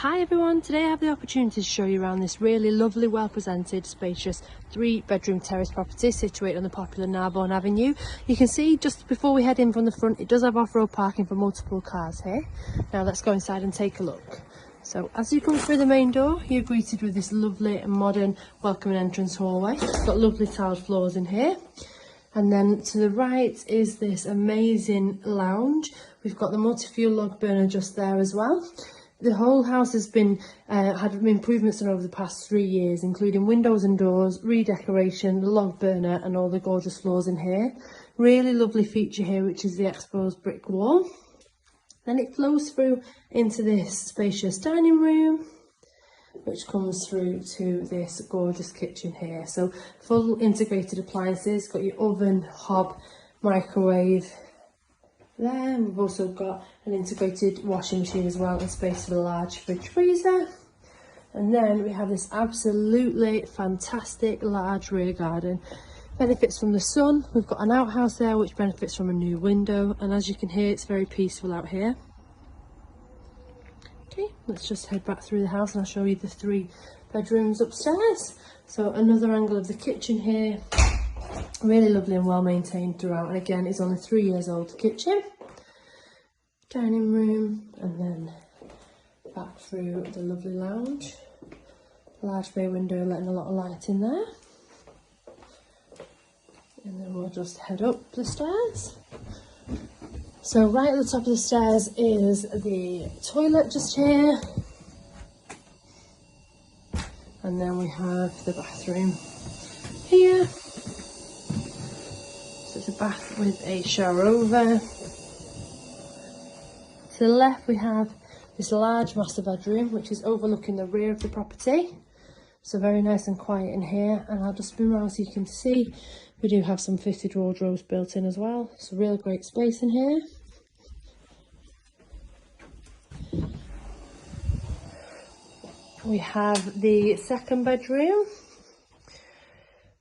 Hi everyone, today I have the opportunity to show you around this really lovely, well presented, spacious 3-bedroom terrace property situated on the popular Narbonne Avenue. You can see just before we head in from the front, it does have off-road parking for multiple cars here. Now let's go inside and take a look. So as you come through the main door, you're greeted with this lovely and modern welcoming entrance hallway. It's got lovely tiled floors in here. And then to the right is this amazing lounge. We've got the multi-fuel log burner just there as well. The whole house has been had improvements done over the past 3 years, including windows and doors, redecoration, the log burner and all the gorgeous floors in here. Really lovely feature here, which is the exposed brick wall. Then it flows through into this spacious dining room, which comes through to this gorgeous kitchen here. So full integrated appliances, got your oven, hob, microwave there. We've also got an integrated washing machine as well, and space for the large fridge freezer. And then we have this absolutely fantastic large rear garden. Benefits from the sun. We've got an outhouse there which benefits from a new window, and as you can hear, it's very peaceful out here. Okay, let's just head back through the house and I'll show you the 3 bedrooms upstairs. So another angle of the kitchen here. Really lovely and well maintained throughout, and again it's only 3 years old, the kitchen. Dining room, and then back through the lovely lounge. Large bay window letting a lot of light in there. And then we'll just head up the stairs. So right at the top of the stairs is the toilet just here. And then we have the bathroom here. So it's a bath with a shower over. To the left we have this large master bedroom which is overlooking the rear of the property. So very nice and quiet in here, and I'll just spin around so you can see we do have some fitted wardrobes built in as well. So real great space in here. We have the second bedroom.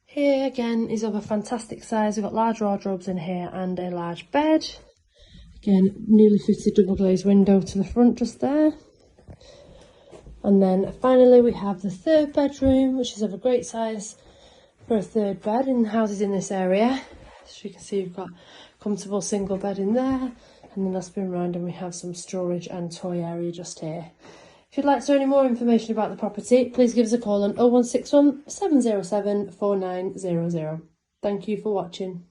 Here again is of a fantastic size. We've got large wardrobes in here and a large bed. Again, newly fitted double glazed window to the front just there. And then finally we have the third bedroom, which is of a great size for a third bed in houses in this area. As you can see, you've got a comfortable single bed in there, and then I'll spin around and we have some storage and toy area just here. If you'd like to know any more information about the property, please give us a call on 0161 707 4900. Thank you for watching.